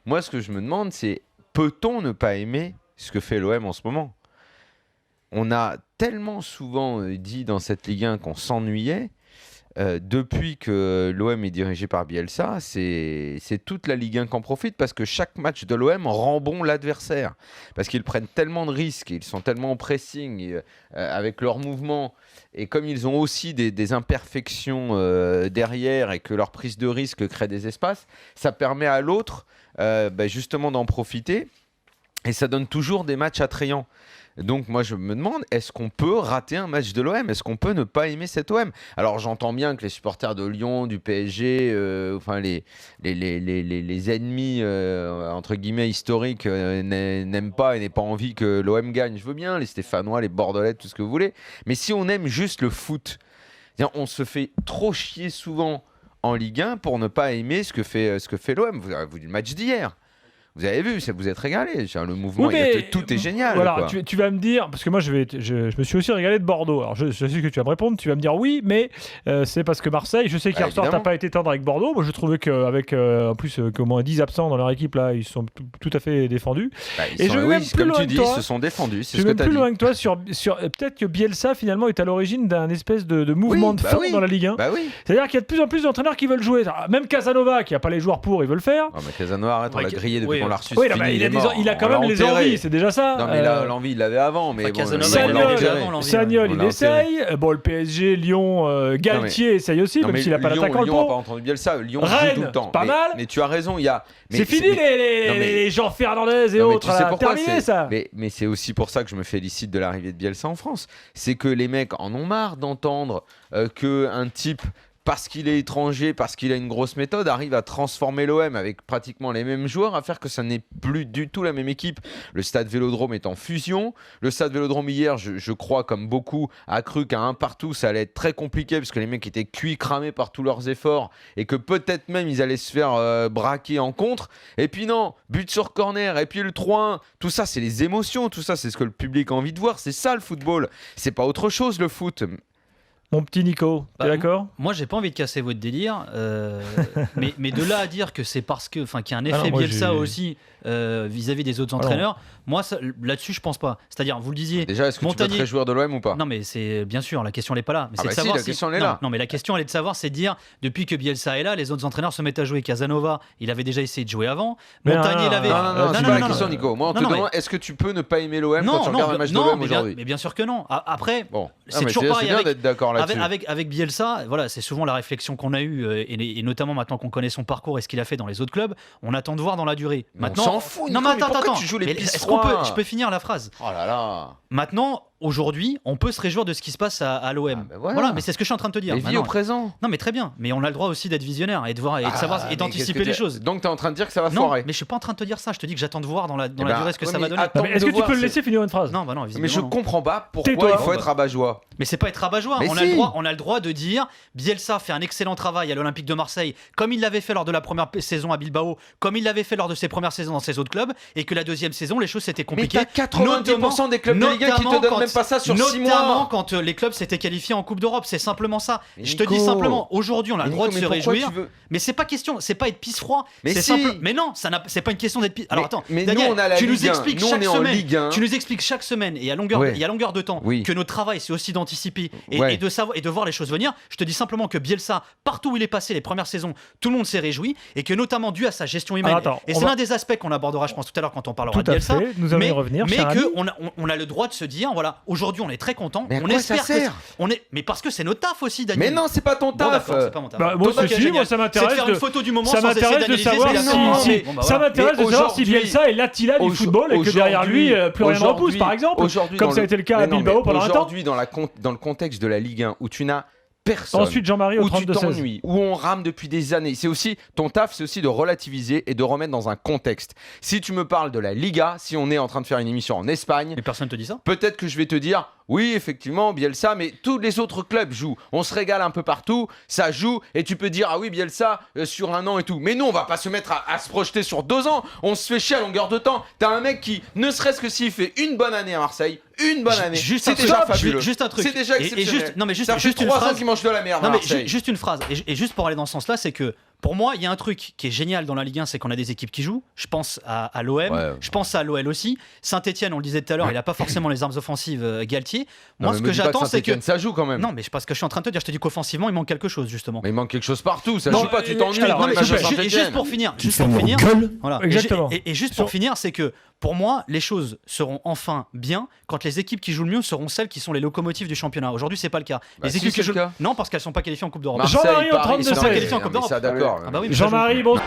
Moi, ce que je me demande, c'est peut-on ne pas aimer ce que fait l'OM en ce moment ? On a tellement souvent dit dans cette Ligue 1 qu'on s'ennuyait. Depuis que l'OM est dirigé par Bielsa, c'est toute la Ligue 1 qui en profite parce que chaque match de l'OM rend bon l'adversaire. Parce qu'ils prennent tellement de risques, ils sont tellement au pressing avec leurs mouvements. Et comme ils ont aussi des imperfections derrière et que leur prise de risque crée des espaces, ça permet à l'autre justement d'en profiter. Et ça donne toujours des matchs attrayants. Donc moi je me demande, est-ce qu'on peut rater un match de l'OM ? Est-ce qu'on peut ne pas aimer cet OM ? Alors j'entends bien que les supporters de Lyon, du PSG, les ennemis entre guillemets historiques n'aiment pas et n'aient pas envie que l'OM gagne. Je veux bien, les Stéphanois, les Bordelais, tout ce que vous voulez. Mais si on aime juste le foot, on se fait trop chier souvent en Ligue 1 pour ne pas aimer ce que fait l'OM. Vous avez vu le match d'hier. Vous avez vu, ça vous êtes régalé. Le mouvement, tout est génial. Voilà, tu vas me dire, parce que moi je me suis aussi régalé de Bordeaux. Alors je sais que tu vas me répondre, tu vas me dire oui, mais c'est parce que Marseille, je sais qu'hier soir t'as pas été tendre avec Bordeaux. Moi je trouvais qu'avec en plus qu'au moins 10 absents dans leur équipe là, ils sont tout à fait défendus. Comme tu dis, ils se sont défendus. C'est ce que tu as dit. Je vais même plus loin que toi sur peut-être que Bielsa finalement est à l'origine d'un espèce de mouvement de fond dans la Ligue 1. C'est-à-dire qu'il y a de plus en plus d'entraîneurs qui veulent jouer. Même Casanova qui a pas les joueurs pour, il veut le faire. Mais Casanova, arrête, on l'a grillé depuis qu'on l'a reçu. Oui, il a quand même les envies, c'est déjà ça. Non, mais l'envie, il l'avait avant. Mais Sagnol, il essaye. Bon, le PSG, Lyon, Galtier essaye aussi, même s'il n'a pas l'attaquant. Lyon n'a pas entendu Bielsa. Lyon joue tout le temps. Pas mal. Mais tu as raison, c'est fini les Jean Fernandez et autres. Terminé ça. Mais c'est aussi pour ça que je me félicite de l'arrivée de Bielsa en France. C'est que les mecs en ont marre d'entendre qu'un type, parce qu'il est étranger, parce qu'il a une grosse méthode, arrive à transformer l'OM avec pratiquement les mêmes joueurs, à faire que ça n'est plus du tout la même équipe. Le stade Vélodrome est en fusion. Le stade Vélodrome hier, je crois, comme beaucoup, a cru qu'à un partout, ça allait être très compliqué parce que les mecs étaient cuits, cramés par tous leurs efforts et que peut-être même ils allaient se faire braquer en contre. Et puis non, but sur corner, et puis le 3-1. Tout ça, c'est les émotions. Tout ça, c'est ce que le public a envie de voir. C'est ça le football. C'est pas autre chose le foot. Mon petit Nico, t'es d'accord ? Moi, j'ai pas envie de casser votre délire, mais de là à dire que c'est parce qu'il y a un effet Bielsa aussi vis-à-vis des autres entraîneurs, moi là-dessus je pense pas. C'est-à-dire, vous le disiez. Déjà, est-ce que tu peux être joueur de l'OM ou pas ? Non, mais c'est bien sûr, la question elle est pas là. Mais c'est de savoir la question elle est là. Non, mais la question elle est de savoir, c'est de dire depuis que Bielsa est là, les autres entraîneurs se mettent à jouer. Casanova, il avait déjà essayé de jouer avant. Montagnier l'avait. Non, c'est pas la question, Nico. Moi, on te demande, est-ce que tu peux ne pas aimer l'OM quand tu regardes un match de l'OM aujourd'hui ? Mais bien sûr que non. Après, c'est toujours pareil. C'est bien d'être d'accord là-dessus. Avec Bielsa, voilà, c'est souvent la réflexion qu'on a eue, et notamment maintenant qu'on connaît son parcours et ce qu'il a fait dans les autres clubs, on attend de voir dans la durée. Maintenant, on s'en fout. Non, mais attends, tu joues les est-ce je peux finir la phrase ? Oh là là. Maintenant, aujourd'hui, on peut se réjouir de ce qui se passe à l'OM. Voilà, mais c'est ce que je suis en train de te dire. Mais vis au présent. Non, mais très bien. Mais on a le droit aussi d'être visionnaire et de voir et de savoir et d'anticiper les choses. Donc t'es en train de dire que ça va foirer. Non, mais je suis pas en train de te dire ça. Je te dis que j'attends de voir dans la durée ce que ça va donner. Est-ce que tu peux le laisser finir une phrase ? Non, non. Mais je comprends pas pourquoi il faut être rabat-joie. Mais c'est pas être rabat-joie. On a le droit de dire Bielsa fait un excellent travail à l'Olympique de Marseille, comme il l'avait fait lors de la première saison à Bilbao, comme il l'avait fait lors de ses premières saisons dans ses autres clubs, et que la deuxième saison, les choses s'étaient compliquées. Mais t'as 90% des clubs de Ligue 1 qui te donnent même pas ça sur 6 mois. Notamment quand les clubs s'étaient qualifiés en Coupe d'Europe, c'est simplement ça. Je te dis simplement, aujourd'hui, on a le droit de se réjouir. Mais c'est pas question, c'est pas être pisse-froid. Mais non, c'est pas une question d'être pisse. Alors attends, Daniel, tu nous expliques chaque semaine et à longueur de temps que notre travail, c'est aussi d'anticiper et de savoir et de voir les choses venir. Je te dis simplement que Bielsa, partout où il est passé les premières saisons, tout le monde s'est réjoui et que notamment dû à sa gestion humaine. Et c'est l'un des aspects qu'on abordera, je pense, tout à l'heure quand on parlera de Bielsa. Nous allons y revenir. Mais qu'on a le droit de se dire, voilà, aujourd'hui, on est très content. Mais on espère mais parce que c'est notre taf aussi, Daniel. Mais non, c'est pas ton taf. C'est pas mon taf. Moi ça m'intéresse de faire une photo du moment ça sans essayer m'intéresse de savoir ça m'intéresse de savoir si Bielsa est l'Attila du football et que derrière lui plus rien ne repousse, par exemple, comme ça a été le cas à Bilbao pendant un temps. Aujourd'hui, dans le contexte de la Ligue 1 où tu n'as personne, ensuite Jean-Marie où tu t'ennuies, où on rame depuis des années, c'est aussi ton taf, c'est aussi de relativiser et de remettre dans un contexte. Si tu me parles de la Liga, si on est en train de faire une émission en Espagne, mais personne te dit ça. Peut-être que je vais te dire oui, effectivement, Bielsa, mais tous les autres clubs jouent. On se régale un peu partout, ça joue, et tu peux dire ah oui, Bielsa sur un an et tout. Mais nous, on va pas se mettre à se projeter sur 2 ans. On se fait chier à longueur de temps. T'as un mec qui, ne serait-ce que s'il fait une bonne année à Marseille, c'est déjà fabuleux. Juste un truc. C'est déjà exceptionnel. Ça fait juste 3 ans qu'il mange de la merde à Marseille. Juste une phrase. Et juste pour aller dans ce sens-là, c'est que Pour moi, il y a un truc qui est génial dans la Ligue 1, c'est qu'on a des équipes qui jouent. Je pense à l'OM, je pense à l'OL aussi. Saint-Etienne, on le disait tout à l'heure, il n'a pas forcément les armes offensives, Galtier. Moi, ce que j'attends, c'est que. Ça joue quand même. Non, mais parce que je suis en train de te dire, je te dis qu'offensivement, il manque quelque chose, justement. Mais il manque quelque chose partout, ça joue pas, tu t'ennuies. Juste pour finir. Voilà. Exactement. Et juste pour finir, c'est que pour moi, les choses seront enfin bien quand les équipes qui jouent le mieux seront celles qui sont les locomotives du championnat. Aujourd'hui, c'est pas le cas. Les équipes qui jouent non, parce qu'elles sont pas qualifiées en Coupe d'Europe. Jean-Marie au 32-16. Ils sont pas qualifiées en Coupe d'Europe. D'accord. Ah bah oui, Jean-Marie, bon.